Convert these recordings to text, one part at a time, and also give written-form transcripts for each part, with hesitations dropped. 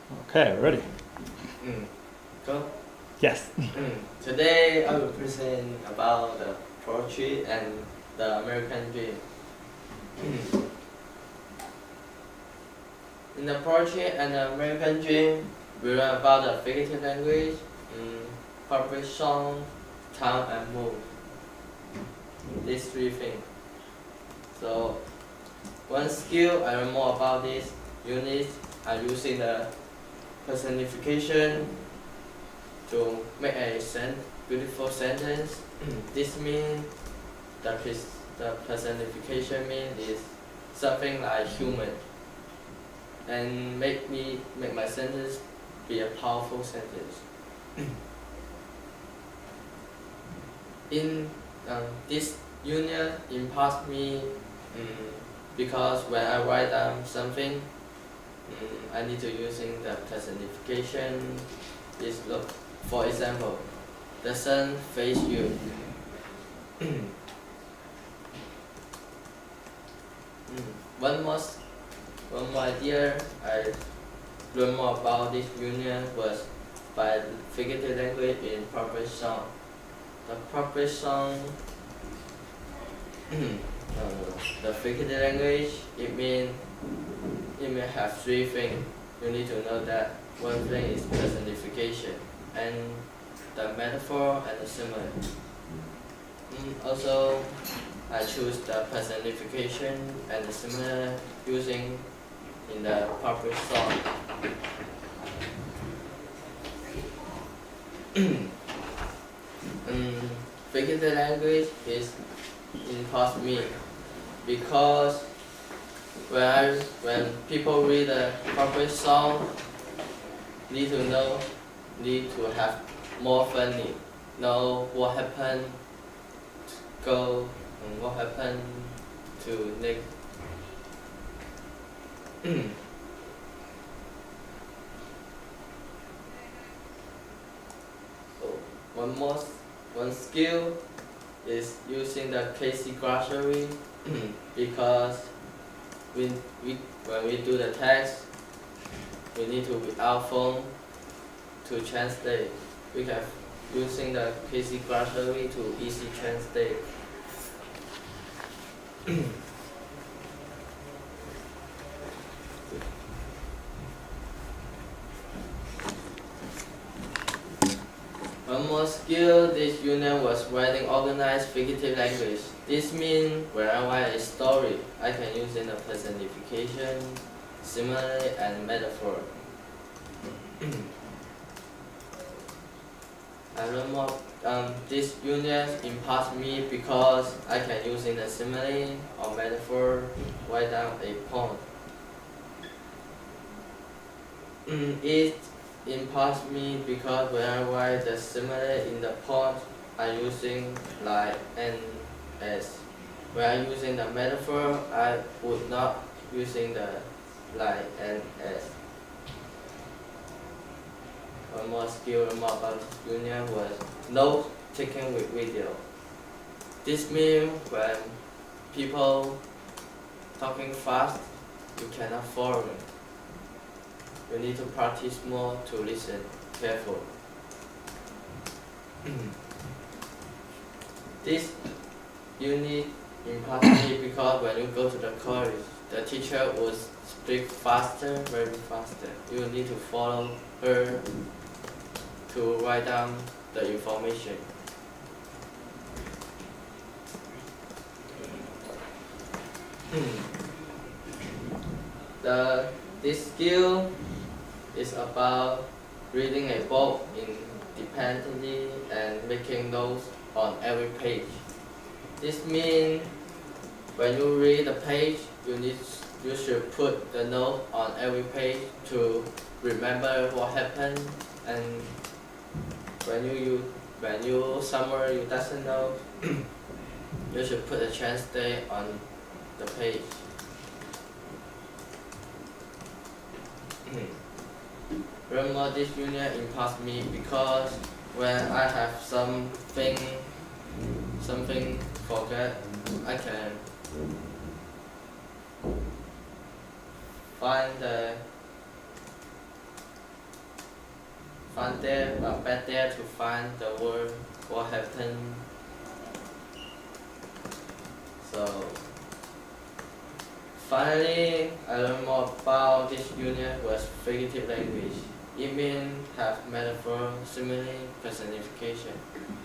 Okay, ready? Go. Yes. Today I will present about the poetry and the American dream. In the poetry and the American dream, we learn about the figurative language, public song, time and mood. These three things. So one skill I learn more about this unit are using the personification to make a beautiful sentence. This means the personification means is something like human and make my sentence be a powerful sentence. In this union impacts me because when I write down something, I need to using the personification. Is look, for example, the sun face you. One more idea I learned more about this union was by figurative language in proper song. The proper song, the figurative language, it may have three things. You need to know that one thing is personification and the metaphor and the simile. Also, I choose the personification and the simile using in the proper song. Figurative language is important me because when people read a proper song, need to have more funny, know what happened, go and what happened to Nick. So one skill is using the Casey glossary because when we do the text, we need to with our phone to translate. We have using the Casey glossary to easy translate. One more skill this union was writing organized figurative language. This means when I write a story, I can use in the personification, simile, and metaphor. I learn more. This union impacts me because I can use in the simile or metaphor write down a poem. It impacts me because when I write the simile in the poem, I using like and as. When I using the metaphor, I would not using the like and as. One more skill more about this union was note taking with video. This means when people talking fast, you cannot follow them. You need to practice more to listen careful. This unit impacts me because when you go to the college, the teacher will speak faster, very faster. You need to follow her to write down the information. This skill is about reading a book independently and making notes on every page. This means when you read the page, you should put the note on every page to remember what happened, and when you somewhere you doesn't know, you should put a translate on the page. Remember this union impacts me because when I have something forget, I can find back there to find the word what happened. So finally, I learned more about this unit was figurative language. It means have metaphor, simile, personification.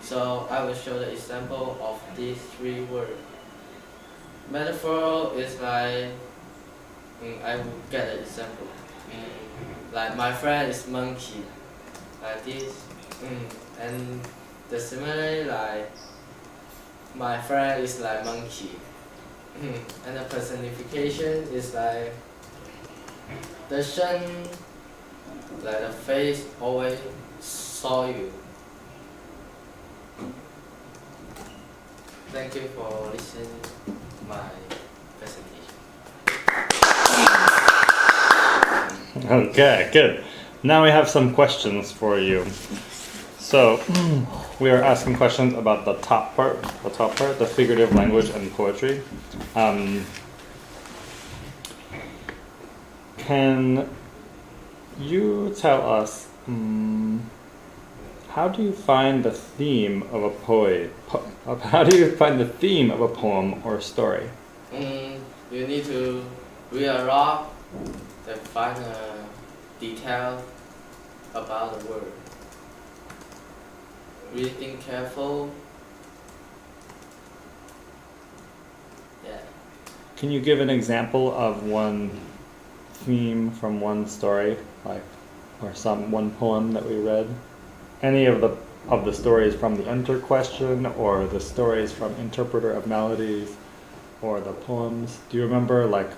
So I will show the example of these three words. Metaphor is like, I will get an example. Like my friend is monkey, like this. And the simile like, my friend is like monkey. And the personification is like, the sun, like the face always saw you. Thank you for listening my presentation. Okay, good. Now we have some questions for you. So we are asking questions about the top part, the figurative language and poetry. Can you tell us how do you find the theme of a how do you find the theme of a poem or story? You need to read a lot to find a detail about the word. Reading careful. Yeah. Can you give an example of one theme from one story, like, or one poem that we read? Any of the stories from the Enter question, or the stories from Interpreter of Melodies, or the poems? Do you remember like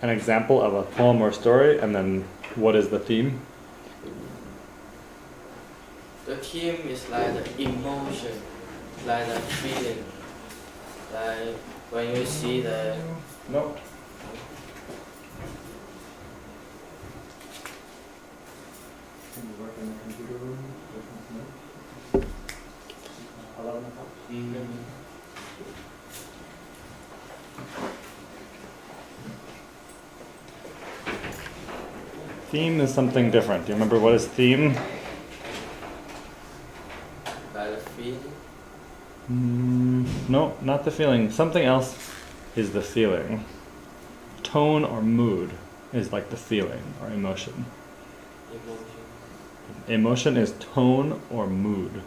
an example of a poem or story, and then what is the theme? The theme is like the emotion, like the feeling, like when you see the. No. Theme is something different. Do you remember what is theme? By the feeling. No, not the feeling. Something else is the feeling. Tone or mood is like the feeling or emotion. Emotion is tone or mood.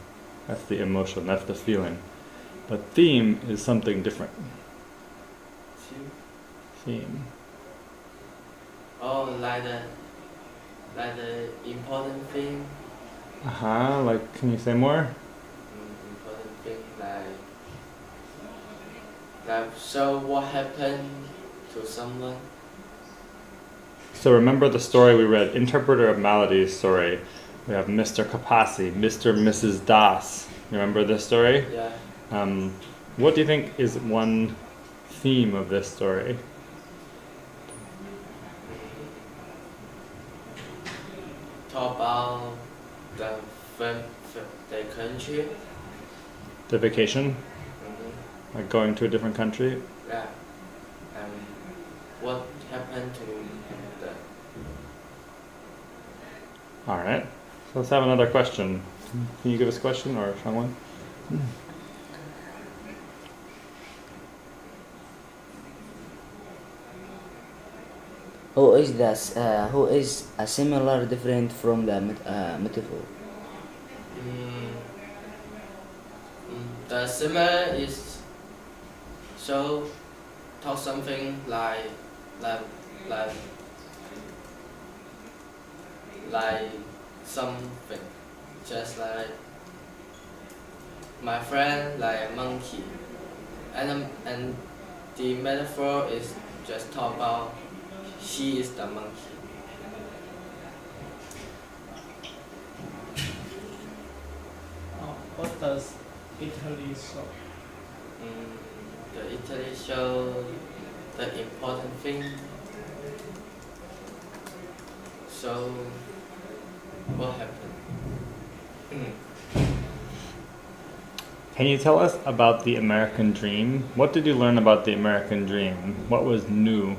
That's the emotion, that's the feeling. But theme is something different. Theme. Oh, like the important thing. Like, can you say more? Important thing like so what happened to someone. So remember the story we read, Interpreter of Melodies story. We have Mr. Kapasi, Mr. and Mrs. Das. You remember this story? Yeah. What do you think is one theme of this story? Talk about the country. The vacation? Like going to a different country? Yeah. What happened to the. Alright. So let's have another question. Can you give us a question or someone? Who is a similar different from the metaphor? The similar is so talk something like something just like my friend like a monkey, and the metaphor is just talk about she is the monkey. What does Italy show? The Italy show the important thing. So what happened? Can you tell us about the American Dream? What did you learn about the American Dream? What was new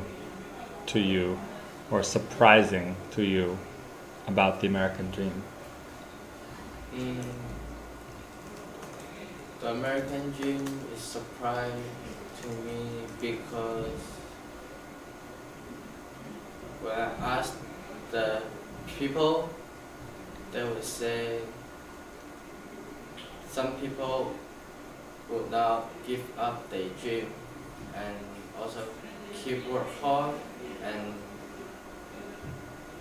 to you or surprising to you about the American Dream? Mm, the American dream is surprising to me because when I ask the people, they would say some people would not give up their dream and also keep work hard and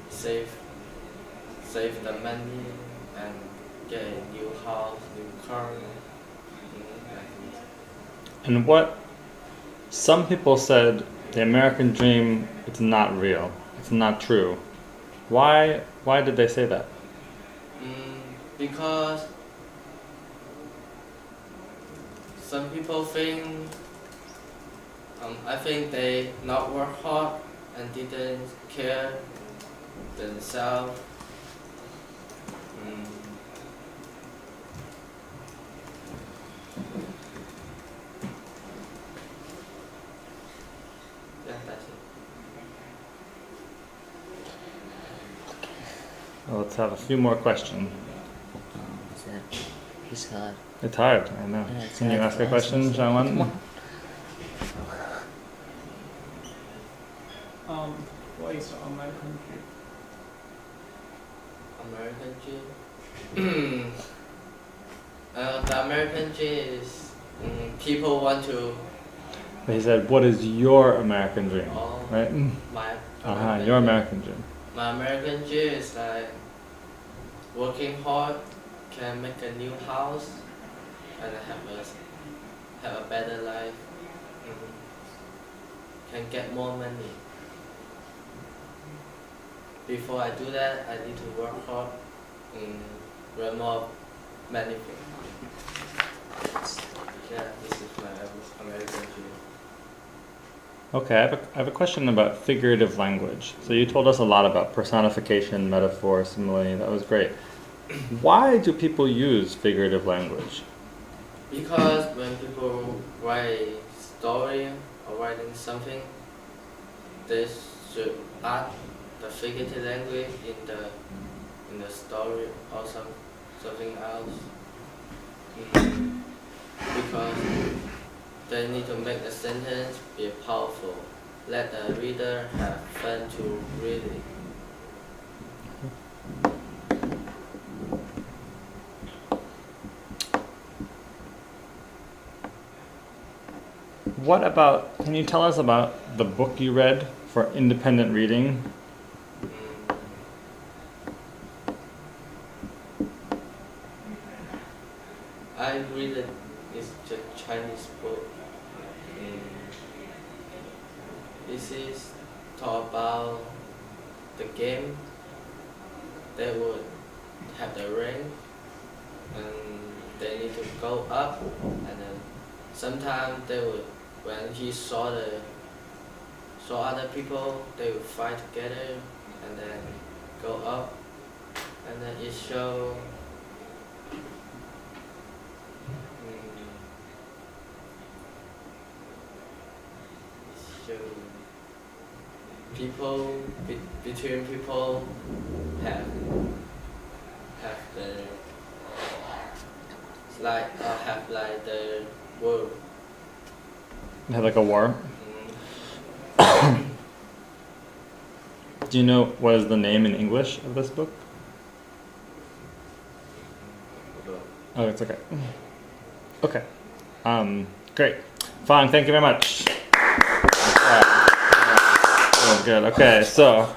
save the money and get a new house, new car. And what some people said, the American dream, it's not real. It's not true. Why did they say that? Because some people think, I think they not work hard and didn't care themselves. Yeah, that's it. Well, let's have a few more questions. It's hard. It's hard, I know. Yeah, it's Can you hard ask to a question, answer. Come Shawan? on. What is the American dream? American dream. The American dream is people want to. He said, what is your American dream? Oh, Right? my Your American dream. My American dream is like working hard, can make a new house, and have a better life. Can get more money. Before I do that, I need to work hard and learn more many things. Yeah, this is my American dream. Okay, I have a question about figurative language. So you told us a lot about personification, metaphor, simile. That was great. Why do people use figurative language? Because when people write story or writing something, they should add the figurative language in the story or something else. Because they need to make the sentence be powerful. Let the reader have fun to read it. What about, can you tell us about the book you read for independent reading? I read it. It's a Chinese book. This is talk about the game. They would have the rank, and they need to go up, and then sometimes they would, when he saw other people, they would fight together, and then go up, and then it show. People between people have the have like the world. They had like a war. Mm, Do you know what is the name in English of this book? Oh, it's okay. Okay. Great. Fine, thank you very much. Oh, good. Okay, so